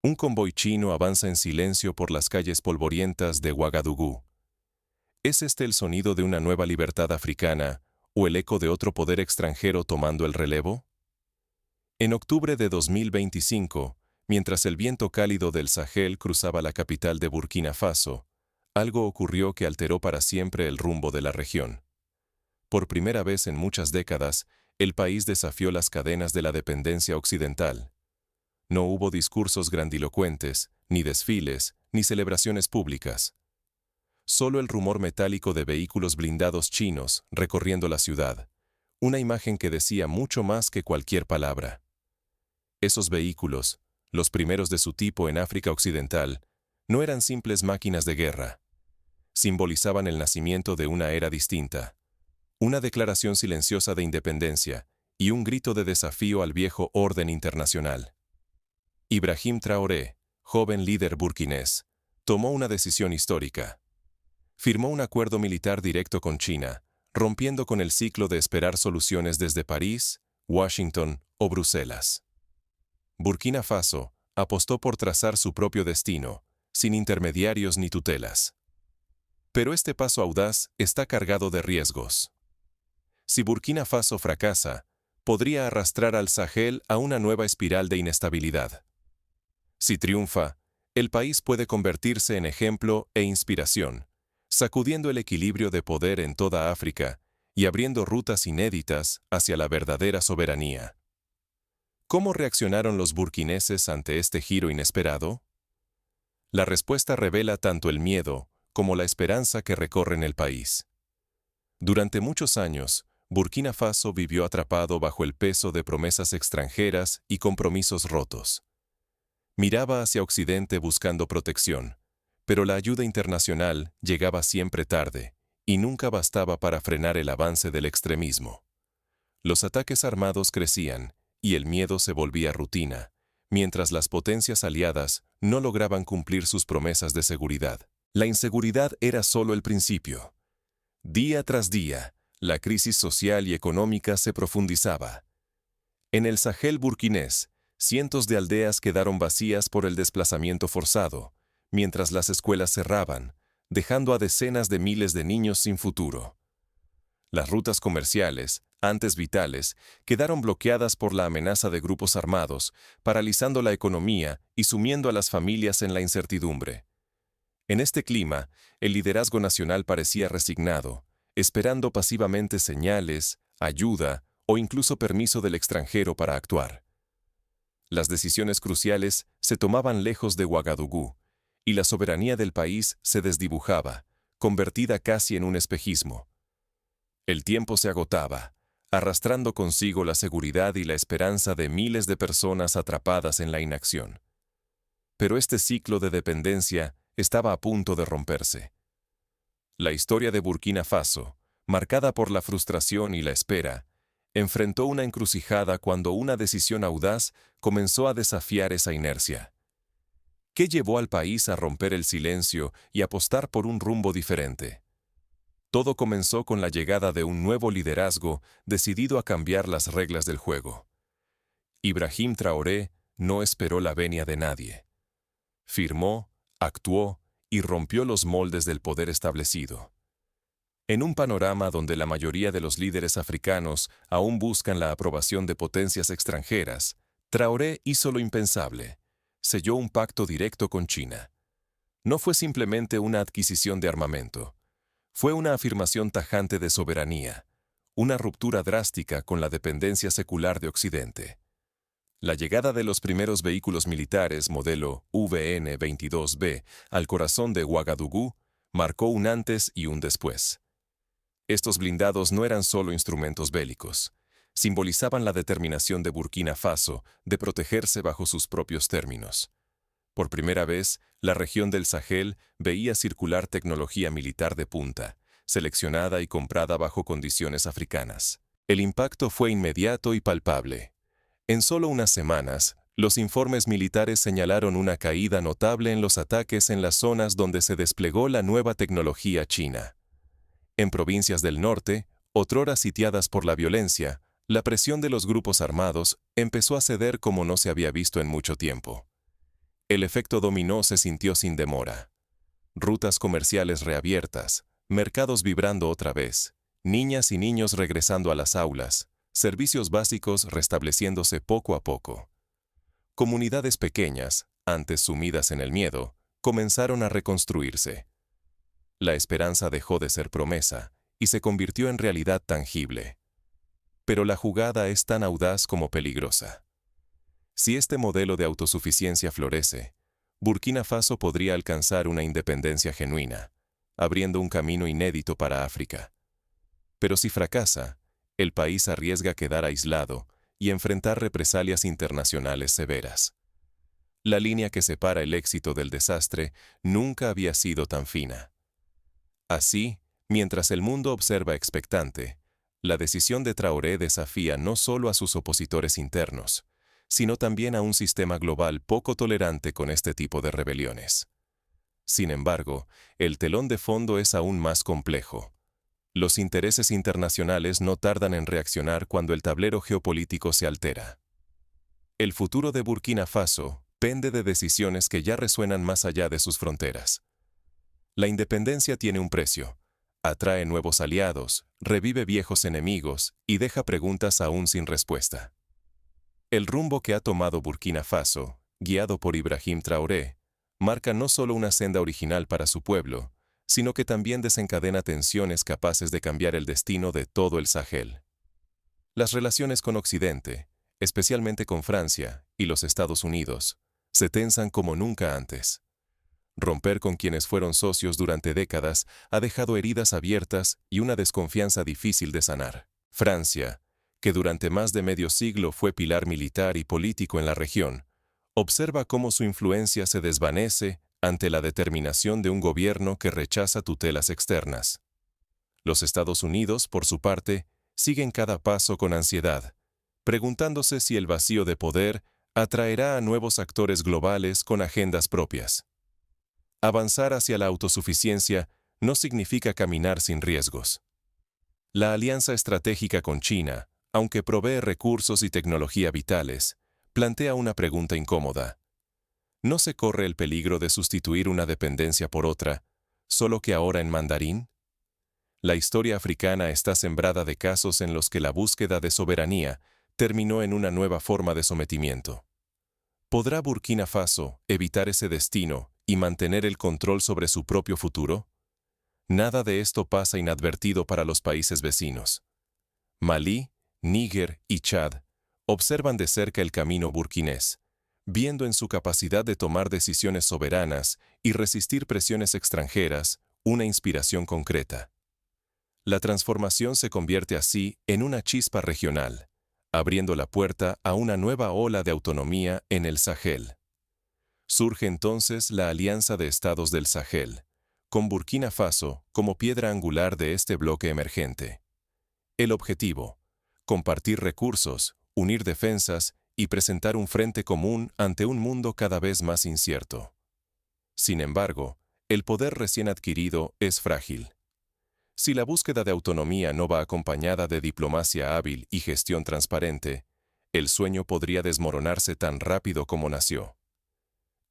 Un convoy chino avanza en silencio por las calles polvorientas de Ouagadougou. ¿Es este el sonido de una nueva libertad africana o el eco de otro poder extranjero tomando el relevo? En octubre de 2025, mientras el viento cálido del Sahel cruzaba la capital de Burkina Faso, algo ocurrió que alteró para siempre el rumbo de la región. Por primera vez en muchas décadas, el país desafió las cadenas de la dependencia occidental. No hubo discursos grandilocuentes, ni desfiles, ni celebraciones públicas. Solo el rumor metálico de vehículos blindados chinos recorriendo la ciudad, una imagen que decía mucho más que cualquier palabra. Esos vehículos, los primeros de su tipo en África Occidental, no eran simples máquinas de guerra. Simbolizaban el nacimiento de una era distinta, una declaración silenciosa de independencia y un grito de desafío al viejo orden internacional. Ibrahim Traoré, joven líder burkinés, tomó una decisión histórica. Firmó un acuerdo militar directo con China, rompiendo con el ciclo de esperar soluciones desde París, Washington o Bruselas. Burkina Faso apostó por trazar su propio destino, sin intermediarios ni tutelas. Pero este paso audaz está cargado de riesgos. Si Burkina Faso fracasa, podría arrastrar al Sahel a una nueva espiral de inestabilidad. Si triunfa, el país puede convertirse en ejemplo e inspiración, sacudiendo el equilibrio de poder en toda África y abriendo rutas inéditas hacia la verdadera soberanía. ¿Cómo reaccionaron los burkineses ante este giro inesperado? La respuesta revela tanto el miedo como la esperanza que recorren el país. Durante muchos años, Burkina Faso vivió atrapado bajo el peso de promesas extranjeras y compromisos rotos. Miraba hacia Occidente buscando protección, pero la ayuda internacional llegaba siempre tarde y nunca bastaba para frenar el avance del extremismo. Los ataques armados crecían y el miedo se volvía rutina, mientras las potencias aliadas no lograban cumplir sus promesas de seguridad. La inseguridad era solo el principio. Día tras día, la crisis social y económica se profundizaba. En el Sahel burkinés, cientos de aldeas quedaron vacías por el desplazamiento forzado, mientras las escuelas cerraban, dejando a decenas de miles de niños sin futuro. Las rutas comerciales, antes vitales, quedaron bloqueadas por la amenaza de grupos armados, paralizando la economía y sumiendo a las familias en la incertidumbre. En este clima, el liderazgo nacional parecía resignado, esperando pasivamente señales, ayuda o incluso permiso del extranjero para actuar. Las decisiones cruciales se tomaban lejos de Ouagadougou, y la soberanía del país se desdibujaba, convertida casi en un espejismo. El tiempo se agotaba, arrastrando consigo la seguridad y la esperanza de miles de personas atrapadas en la inacción. Pero este ciclo de dependencia estaba a punto de romperse. La historia de Burkina Faso, marcada por la frustración y la espera, enfrentó una encrucijada cuando una decisión audaz comenzó a desafiar esa inercia. ¿Qué llevó al país a romper el silencio y apostar por un rumbo diferente? Todo comenzó con la llegada de un nuevo liderazgo decidido a cambiar las reglas del juego. Ibrahim Traoré no esperó la venia de nadie. Firmó, actuó y rompió los moldes del poder establecido. En un panorama donde la mayoría de los líderes africanos aún buscan la aprobación de potencias extranjeras, Traoré hizo lo impensable. Selló un pacto directo con China. No fue simplemente una adquisición de armamento. Fue una afirmación tajante de soberanía, una ruptura drástica con la dependencia secular de Occidente. La llegada de los primeros vehículos militares modelo VN-22B al corazón de Ouagadougou marcó un antes y un después. Estos blindados no eran solo instrumentos bélicos, simbolizaban la determinación de Burkina Faso de protegerse bajo sus propios términos. Por primera vez, la región del Sahel veía circular tecnología militar de punta, seleccionada y comprada bajo condiciones africanas. El impacto fue inmediato y palpable. En solo unas semanas, los informes militares señalaron una caída notable en los ataques en las zonas donde se desplegó la nueva tecnología china. En provincias del norte, otrora sitiadas por la violencia, la presión de los grupos armados empezó a ceder como no se había visto en mucho tiempo. El efecto dominó se sintió sin demora. Rutas comerciales reabiertas, mercados vibrando otra vez, niñas y niños regresando a las aulas, servicios básicos restableciéndose poco a poco. Comunidades pequeñas, antes sumidas en el miedo, comenzaron a reconstruirse. La esperanza dejó de ser promesa y se convirtió en realidad tangible. Pero la jugada es tan audaz como peligrosa. Si este modelo de autosuficiencia florece, Burkina Faso podría alcanzar una independencia genuina, abriendo un camino inédito para África. Pero si fracasa, el país arriesga quedar aislado y enfrentar represalias internacionales severas. La línea que separa el éxito del desastre nunca había sido tan fina. Así, mientras el mundo observa expectante, la decisión de Traoré desafía no solo a sus opositores internos, sino también a un sistema global poco tolerante con este tipo de rebeliones. Sin embargo, el telón de fondo es aún más complejo. Los intereses internacionales no tardan en reaccionar cuando el tablero geopolítico se altera. El futuro de Burkina Faso pende de decisiones que ya resuenan más allá de sus fronteras. La independencia tiene un precio, atrae nuevos aliados, revive viejos enemigos y deja preguntas aún sin respuesta. El rumbo que ha tomado Burkina Faso, guiado por Ibrahim Traoré, marca no solo una senda original para su pueblo, sino que también desencadena tensiones capaces de cambiar el destino de todo el Sahel. Las relaciones con Occidente, especialmente con Francia y los Estados Unidos, se tensan como nunca antes. Romper con quienes fueron socios durante décadas ha dejado heridas abiertas y una desconfianza difícil de sanar. Francia, que durante más de medio siglo fue pilar militar y político en la región, observa cómo su influencia se desvanece ante la determinación de un gobierno que rechaza tutelas externas. Los Estados Unidos, por su parte, siguen cada paso con ansiedad, preguntándose si el vacío de poder atraerá a nuevos actores globales con agendas propias. Avanzar hacia la autosuficiencia no significa caminar sin riesgos. La alianza estratégica con China, aunque provee recursos y tecnología vitales, plantea una pregunta incómoda. ¿No se corre el peligro de sustituir una dependencia por otra, solo que ahora en mandarín? La historia africana está sembrada de casos en los que la búsqueda de soberanía terminó en una nueva forma de sometimiento. ¿Podrá Burkina Faso evitar ese destino y mantener el control sobre su propio futuro? Nada de esto pasa inadvertido para los países vecinos. Malí, Níger y Chad observan de cerca el camino burkinés, viendo en su capacidad de tomar decisiones soberanas y resistir presiones extranjeras una inspiración concreta. La transformación se convierte así en una chispa regional, abriendo la puerta a una nueva ola de autonomía en el Sahel. Surge entonces la Alianza de Estados del Sahel, con Burkina Faso como piedra angular de este bloque emergente. El objetivo: compartir recursos, unir defensas y presentar un frente común ante un mundo cada vez más incierto. Sin embargo, el poder recién adquirido es frágil. Si la búsqueda de autonomía no va acompañada de diplomacia hábil y gestión transparente, el sueño podría desmoronarse tan rápido como nació.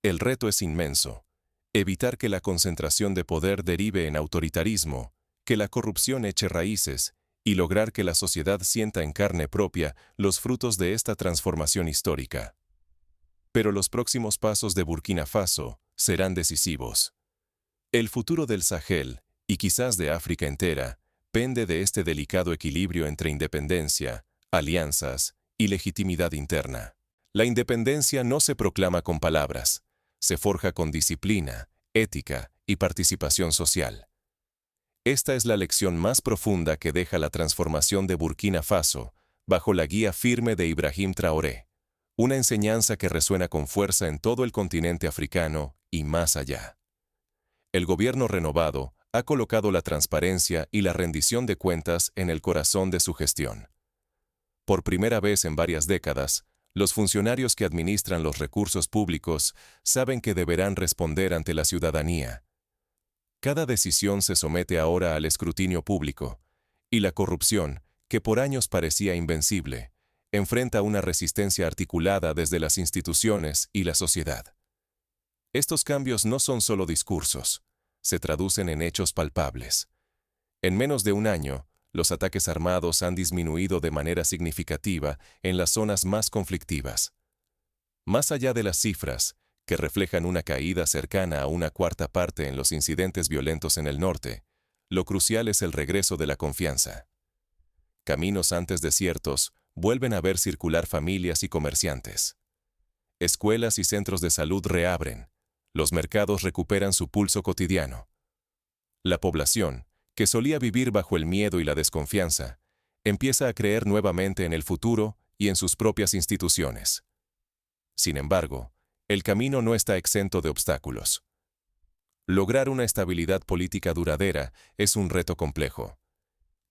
El reto es inmenso: evitar que la concentración de poder derive en autoritarismo, que la corrupción eche raíces y lograr que la sociedad sienta en carne propia los frutos de esta transformación histórica. Pero los próximos pasos de Burkina Faso serán decisivos. El futuro del Sahel, y quizás de África entera, pende de este delicado equilibrio entre independencia, alianzas y legitimidad interna. La independencia no se proclama con palabras, se forja con disciplina, ética y participación social. Esta es la lección más profunda que deja la transformación de Burkina Faso, bajo la guía firme de Ibrahim Traoré, una enseñanza que resuena con fuerza en todo el continente africano y más allá. El gobierno renovado ha colocado la transparencia y la rendición de cuentas en el corazón de su gestión. Por primera vez en varias décadas, los funcionarios que administran los recursos públicos saben que deberán responder ante la ciudadanía. Cada decisión se somete ahora al escrutinio público, y la corrupción, que por años parecía invencible, enfrenta una resistencia articulada desde las instituciones y la sociedad. Estos cambios no son solo discursos, se traducen en hechos palpables. En menos de un año, los ataques armados han disminuido de manera significativa en las zonas más conflictivas. Más allá de las cifras, que reflejan una caída cercana a una cuarta parte en los incidentes violentos en el norte, lo crucial es el regreso de la confianza. Caminos antes desiertos vuelven a ver circular familias y comerciantes. Escuelas y centros de salud reabren. Los mercados recuperan su pulso cotidiano. La población, que solía vivir bajo el miedo y la desconfianza, empieza a creer nuevamente en el futuro y en sus propias instituciones. Sin embargo, el camino no está exento de obstáculos. Lograr una estabilidad política duradera es un reto complejo.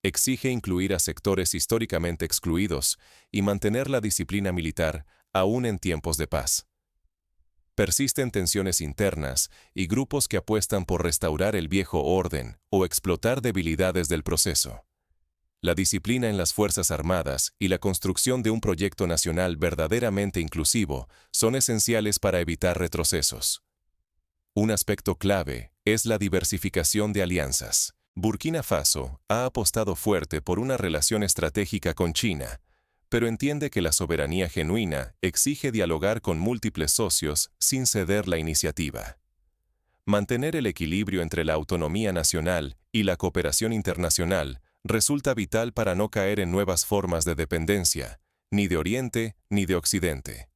Exige incluir a sectores históricamente excluidos y mantener la disciplina militar aún en tiempos de paz. Persisten tensiones internas y grupos que apuestan por restaurar el viejo orden o explotar debilidades del proceso. La disciplina en las Fuerzas Armadas y la construcción de un proyecto nacional verdaderamente inclusivo son esenciales para evitar retrocesos. Un aspecto clave es la diversificación de alianzas. Burkina Faso ha apostado fuerte por una relación estratégica con China, pero entiende que la soberanía genuina exige dialogar con múltiples socios sin ceder la iniciativa. Mantener el equilibrio entre la autonomía nacional y la cooperación internacional resulta vital para no caer en nuevas formas de dependencia, ni de Oriente ni de Occidente.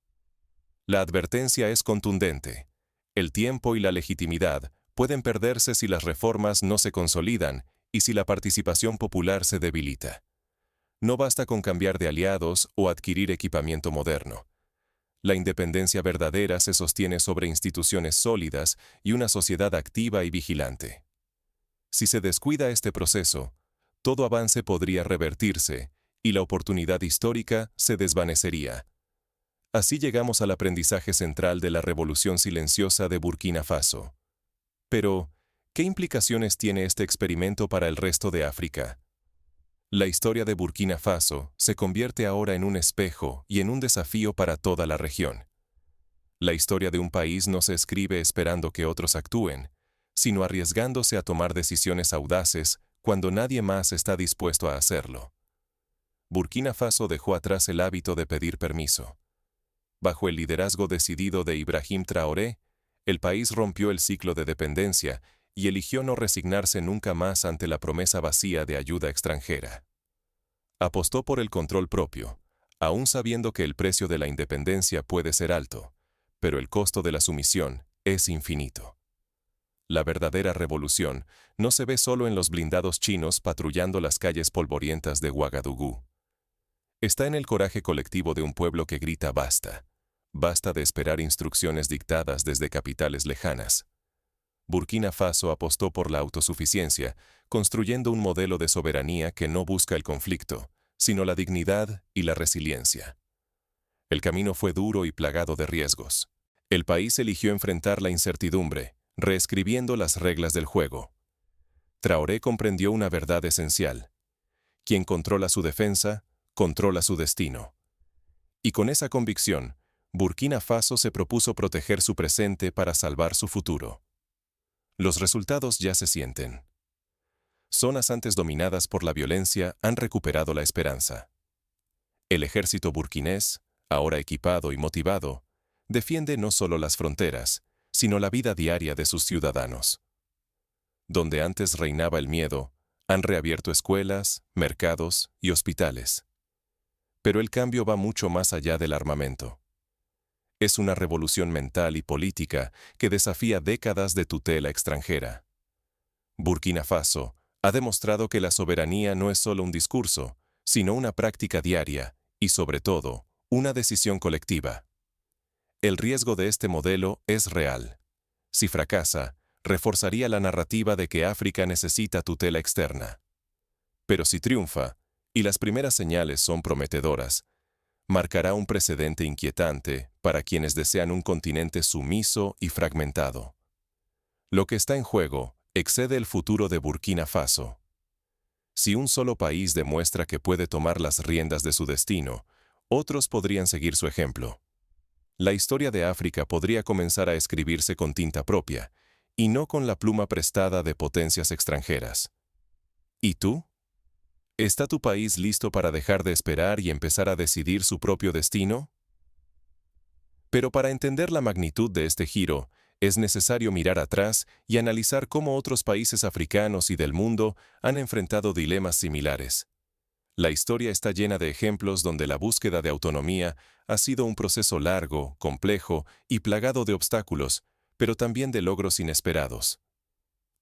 La advertencia es contundente. El tiempo y la legitimidad pueden perderse si las reformas no se consolidan y si la participación popular se debilita. No basta con cambiar de aliados o adquirir equipamiento moderno. La independencia verdadera se sostiene sobre instituciones sólidas y una sociedad activa y vigilante. Si se descuida este proceso, todo avance podría revertirse y la oportunidad histórica se desvanecería. Así llegamos al aprendizaje central de la revolución silenciosa de Burkina Faso. Pero, ¿qué implicaciones tiene este experimento para el resto de África? La historia de Burkina Faso se convierte ahora en un espejo y en un desafío para toda la región. La historia de un país no se escribe esperando que otros actúen, sino arriesgándose a tomar decisiones audaces cuando nadie más está dispuesto a hacerlo. Burkina Faso dejó atrás el hábito de pedir permiso. Bajo el liderazgo decidido de Ibrahim Traoré, el país rompió el ciclo de dependencia y eligió no resignarse nunca más ante la promesa vacía de ayuda extranjera. Apostó por el control propio, aún sabiendo que el precio de la independencia puede ser alto, pero el costo de la sumisión es infinito. La verdadera revolución no se ve solo en los blindados chinos patrullando las calles polvorientas de Ouagadougou. Está en el coraje colectivo de un pueblo que grita basta. Basta de esperar instrucciones dictadas desde capitales lejanas. Burkina Faso apostó por la autosuficiencia, construyendo un modelo de soberanía que no busca el conflicto, sino la dignidad y la resiliencia. El camino fue duro y plagado de riesgos. El país eligió enfrentar la incertidumbre, reescribiendo las reglas del juego. Traoré comprendió una verdad esencial. Quien controla su defensa, controla su destino. Y con esa convicción, Burkina Faso se propuso proteger su presente para salvar su futuro. Los resultados ya se sienten. Zonas antes dominadas por la violencia han recuperado la esperanza. El ejército burkinés, ahora equipado y motivado, defiende no solo las fronteras, sino la vida diaria de sus ciudadanos. Donde antes reinaba el miedo, han reabierto escuelas, mercados y hospitales. Pero el cambio va mucho más allá del armamento. Es una revolución mental y política que desafía décadas de tutela extranjera. Burkina Faso ha demostrado que la soberanía no es solo un discurso, sino una práctica diaria y, sobre todo, una decisión colectiva. El riesgo de este modelo es real. Si fracasa, reforzaría la narrativa de que África necesita tutela externa. Pero si triunfa, y las primeras señales son prometedoras, marcará un precedente inquietante para quienes desean un continente sumiso y fragmentado. Lo que está en juego excede el futuro de Burkina Faso. Si un solo país demuestra que puede tomar las riendas de su destino, otros podrían seguir su ejemplo. La historia de África podría comenzar a escribirse con tinta propia, y no con la pluma prestada de potencias extranjeras. ¿Y tú? ¿Está tu país listo para dejar de esperar y empezar a decidir su propio destino? Pero para entender la magnitud de este giro, es necesario mirar atrás y analizar cómo otros países africanos y del mundo han enfrentado dilemas similares. La historia está llena de ejemplos donde la búsqueda de autonomía ha sido un proceso largo, complejo y plagado de obstáculos, pero también de logros inesperados.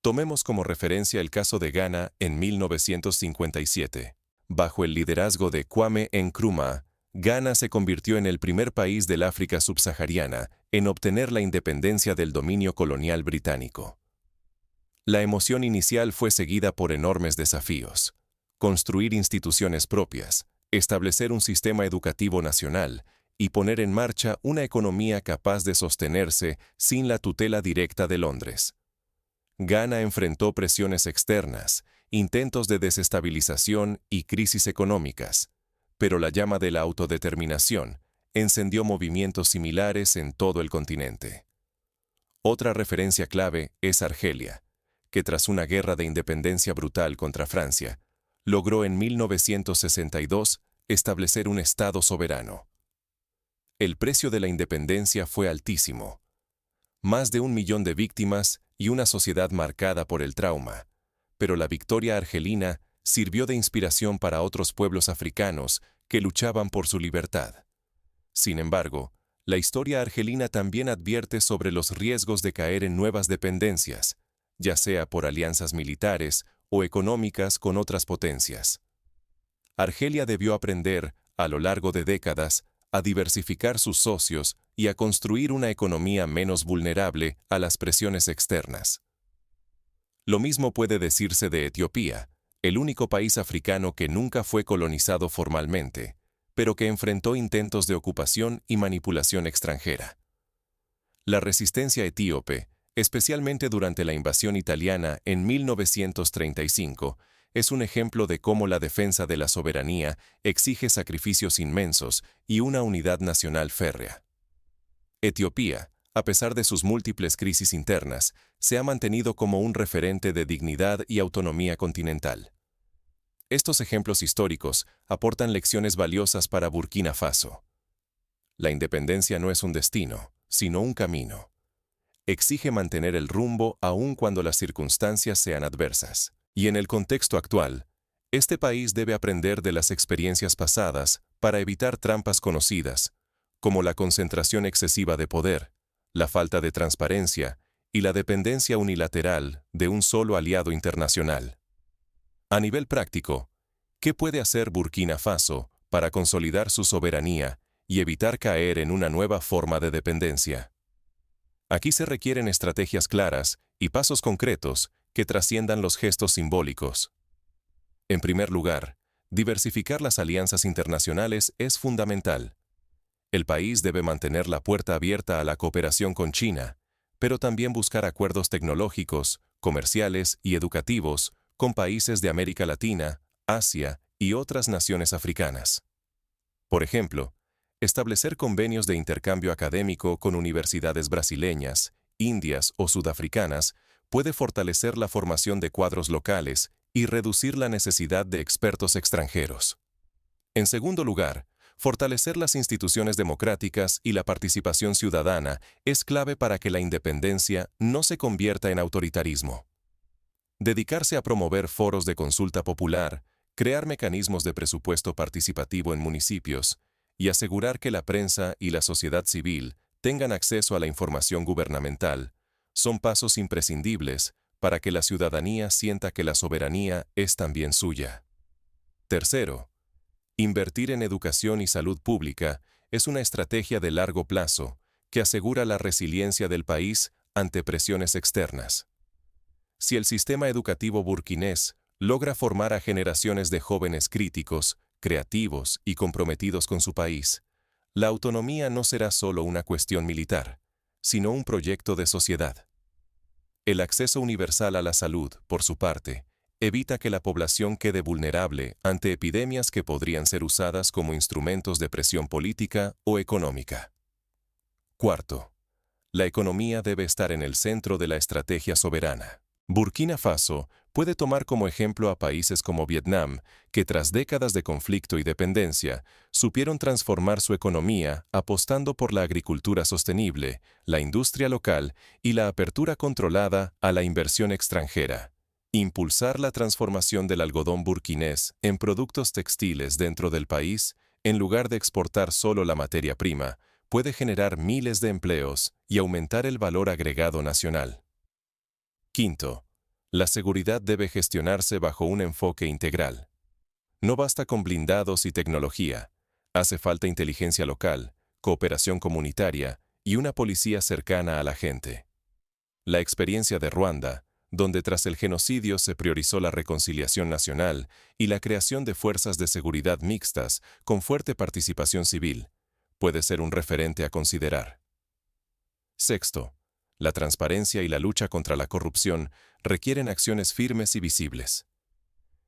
Tomemos como referencia el caso de Ghana en 1957. Bajo el liderazgo de Kwame Nkrumah, Ghana se convirtió en el primer país del África subsahariana en obtener la independencia del dominio colonial británico. La emoción inicial fue seguida por enormes desafíos: construir instituciones propias, establecer un sistema educativo nacional y poner en marcha una economía capaz de sostenerse sin la tutela directa de Londres. Ghana enfrentó presiones externas, intentos de desestabilización y crisis económicas, pero la llama de la autodeterminación encendió movimientos similares en todo el continente. Otra referencia clave es Argelia, que tras una guerra de independencia brutal contra Francia, logró en 1962 establecer un Estado soberano. El precio de la independencia fue altísimo: más de 1 millón de víctimas y una sociedad marcada por el trauma, pero la victoria argelina sirvió de inspiración para otros pueblos africanos que luchaban por su libertad. Sin embargo, la historia argelina también advierte sobre los riesgos de caer en nuevas dependencias, ya sea por alianzas militares o económicas con otras potencias. Argelia debió aprender, a lo largo de décadas, a diversificar sus socios y a construir una economía menos vulnerable a las presiones externas. Lo mismo puede decirse de Etiopía, el único país africano que nunca fue colonizado formalmente, pero que enfrentó intentos de ocupación y manipulación extranjera. La resistencia etíope, especialmente durante la invasión italiana en 1935, es un ejemplo de cómo la defensa de la soberanía exige sacrificios inmensos y una unidad nacional férrea. Etiopía, a pesar de sus múltiples crisis internas, se ha mantenido como un referente de dignidad y autonomía continental. Estos ejemplos históricos aportan lecciones valiosas para Burkina Faso. La independencia no es un destino, sino un camino. Exige mantener el rumbo aun cuando las circunstancias sean adversas. Y en el contexto actual, este país debe aprender de las experiencias pasadas para evitar trampas conocidas, como la concentración excesiva de poder, la falta de transparencia y la dependencia unilateral de un solo aliado internacional. A nivel práctico, ¿qué puede hacer Burkina Faso para consolidar su soberanía y evitar caer en una nueva forma de dependencia? Aquí se requieren estrategias claras y pasos concretos que trasciendan los gestos simbólicos. En primer lugar, diversificar las alianzas internacionales es fundamental. El país debe mantener la puerta abierta a la cooperación con China, pero también buscar acuerdos tecnológicos, comerciales y educativos con países de América Latina, Asia y otras naciones africanas. Por ejemplo, establecer convenios de intercambio académico con universidades brasileñas, indias o sudafricanas puede fortalecer la formación de cuadros locales y reducir la necesidad de expertos extranjeros. En segundo lugar, fortalecer las instituciones democráticas y la participación ciudadana es clave para que la independencia no se convierta en autoritarismo. Dedicarse a promover foros de consulta popular, crear mecanismos de presupuesto participativo en municipios y asegurar que la prensa y la sociedad civil tengan acceso a la información gubernamental son pasos imprescindibles para que la ciudadanía sienta que la soberanía es también suya. Tercero, invertir en educación y salud pública es una estrategia de largo plazo que asegura la resiliencia del país ante presiones externas. Si el sistema educativo burkinés logra formar a generaciones de jóvenes críticos, creativos y comprometidos con su país, la autonomía no será solo una cuestión militar, sino un proyecto de sociedad. El acceso universal a la salud, por su parte, evita que la población quede vulnerable ante epidemias que podrían ser usadas como instrumentos de presión política o económica. Cuarto, la economía debe estar en el centro de la estrategia soberana. Burkina Faso puede tomar como ejemplo a países como Vietnam, que tras décadas de conflicto y dependencia, supieron transformar su economía apostando por la agricultura sostenible, la industria local y la apertura controlada a la inversión extranjera. Impulsar la transformación del algodón burkinés en productos textiles dentro del país, en lugar de exportar solo la materia prima, puede generar miles de empleos y aumentar el valor agregado nacional. Quinto, la seguridad debe gestionarse bajo un enfoque integral. No basta con blindados y tecnología, hace falta inteligencia local, cooperación comunitaria y una policía cercana a la gente. La experiencia de Ruanda, donde tras el genocidio se priorizó la reconciliación nacional y la creación de fuerzas de seguridad mixtas con fuerte participación civil, puede ser un referente a considerar. Sexto, la transparencia y la lucha contra la corrupción requieren acciones firmes y visibles.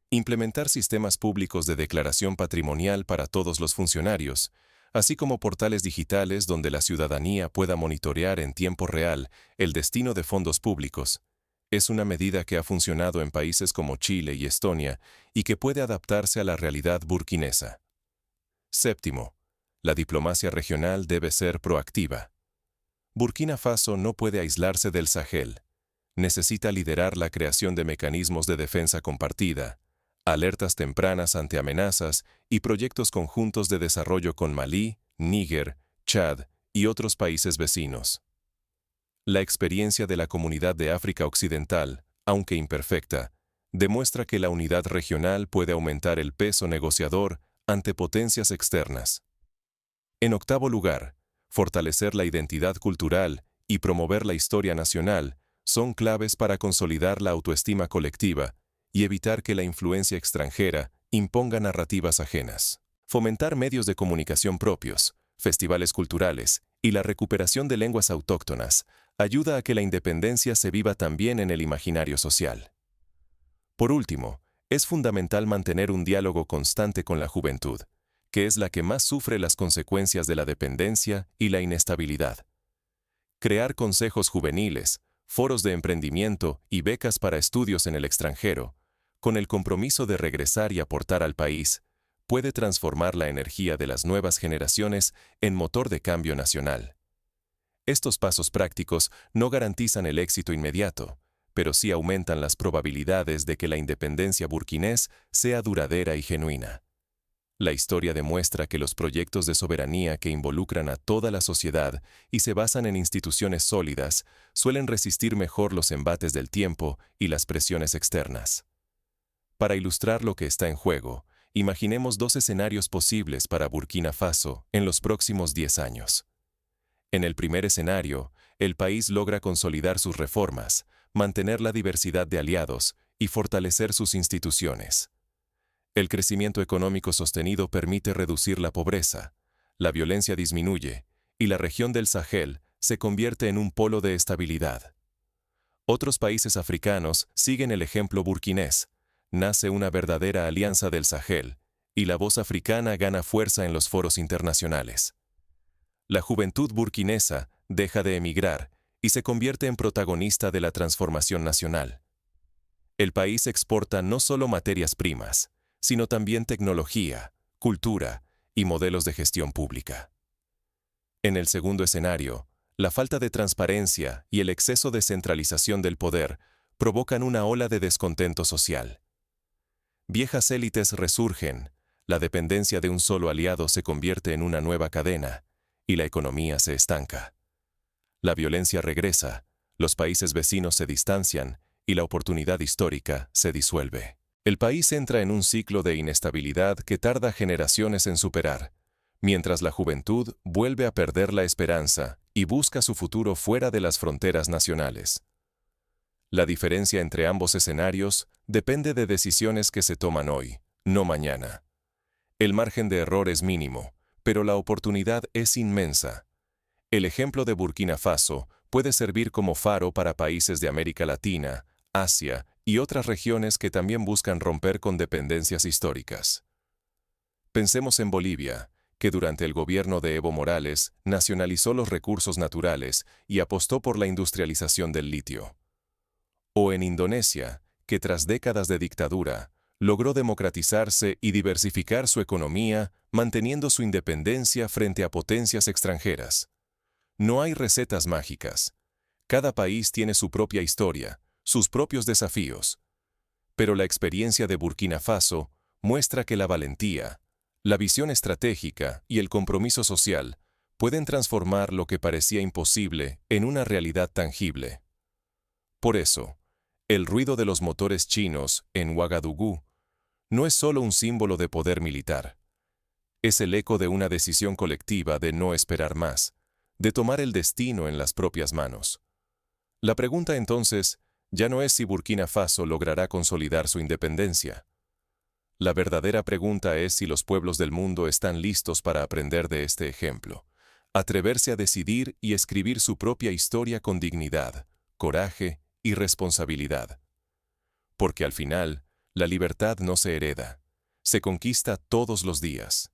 Implementar sistemas públicos de declaración patrimonial para todos los funcionarios, así como portales digitales donde la ciudadanía pueda monitorear en tiempo real el destino de fondos públicos, es una medida que ha funcionado en países como Chile y Estonia y que puede adaptarse a la realidad burkinesa. Séptimo, la diplomacia regional debe ser proactiva. Burkina Faso no puede aislarse del Sahel. Necesita liderar la creación de mecanismos de defensa compartida, alertas tempranas ante amenazas y proyectos conjuntos de desarrollo con Malí, Níger, Chad y otros países vecinos. La experiencia de la Comunidad de África Occidental, aunque imperfecta, demuestra que la unidad regional puede aumentar el peso negociador ante potencias externas. En octavo lugar, fortalecer la identidad cultural y promover la historia nacional son claves para consolidar la autoestima colectiva y evitar que la influencia extranjera imponga narrativas ajenas. Fomentar medios de comunicación propios, festivales culturales y la recuperación de lenguas autóctonas ayuda a que la independencia se viva también en el imaginario social. Por último, es fundamental mantener un diálogo constante con la juventud, que es la que más sufre las consecuencias de la dependencia y la inestabilidad. Crear consejos juveniles, foros de emprendimiento y becas para estudios en el extranjero, con el compromiso de regresar y aportar al país, puede transformar la energía de las nuevas generaciones en motor de cambio nacional. Estos pasos prácticos no garantizan el éxito inmediato, pero sí aumentan las probabilidades de que la independencia burkinés sea duradera y genuina. La historia demuestra que los proyectos de soberanía que involucran a toda la sociedad y se basan en instituciones sólidas suelen resistir mejor los embates del tiempo y las presiones externas. Para ilustrar lo que está en juego, imaginemos dos escenarios posibles para Burkina Faso en los próximos 10 años. En el primer escenario, el país logra consolidar sus reformas, mantener la diversidad de aliados y fortalecer sus instituciones. El crecimiento económico sostenido permite reducir la pobreza, la violencia disminuye y la región del Sahel se convierte en un polo de estabilidad. Otros países africanos siguen el ejemplo burkinés. Nace una verdadera alianza del Sahel y la voz africana gana fuerza en los foros internacionales. La juventud burkinesa deja de emigrar y se convierte en protagonista de la transformación nacional. El país exporta no solo materias primas, sino también tecnología, cultura y modelos de gestión pública. En el segundo escenario, la falta de transparencia y el exceso de centralización del poder provocan una ola de descontento social. Viejas élites resurgen, la dependencia de un solo aliado se convierte en una nueva cadena y la economía se estanca. La violencia regresa, los países vecinos se distancian y la oportunidad histórica se disuelve. El país entra en un ciclo de inestabilidad que tarda generaciones en superar, mientras la juventud vuelve a perder la esperanza y busca su futuro fuera de las fronteras nacionales. La diferencia entre ambos escenarios depende de decisiones que se toman hoy, no mañana. El margen de error es mínimo, pero la oportunidad es inmensa. El ejemplo de Burkina Faso puede servir como faro para países de América Latina, Asia y otras regiones que también buscan romper con dependencias históricas. Pensemos en Bolivia, que durante el gobierno de Evo Morales nacionalizó los recursos naturales y apostó por la industrialización del litio. O en Indonesia, que tras décadas de dictadura, logró democratizarse y diversificar su economía, manteniendo su independencia frente a potencias extranjeras. No hay recetas mágicas. Cada país tiene su propia historia, sus propios desafíos. Pero la experiencia de Burkina Faso muestra que la valentía, la visión estratégica y el compromiso social pueden transformar lo que parecía imposible en una realidad tangible. Por eso, el ruido de los motores chinos en Ouagadougou no es solo un símbolo de poder militar. Es el eco de una decisión colectiva de no esperar más, de tomar el destino en las propias manos. La pregunta entonces ya no es si Burkina Faso logrará consolidar su independencia. La verdadera pregunta es si los pueblos del mundo están listos para aprender de este ejemplo, atreverse a decidir y escribir su propia historia con dignidad, coraje y responsabilidad. Porque al final, la libertad no se hereda, se conquista todos los días.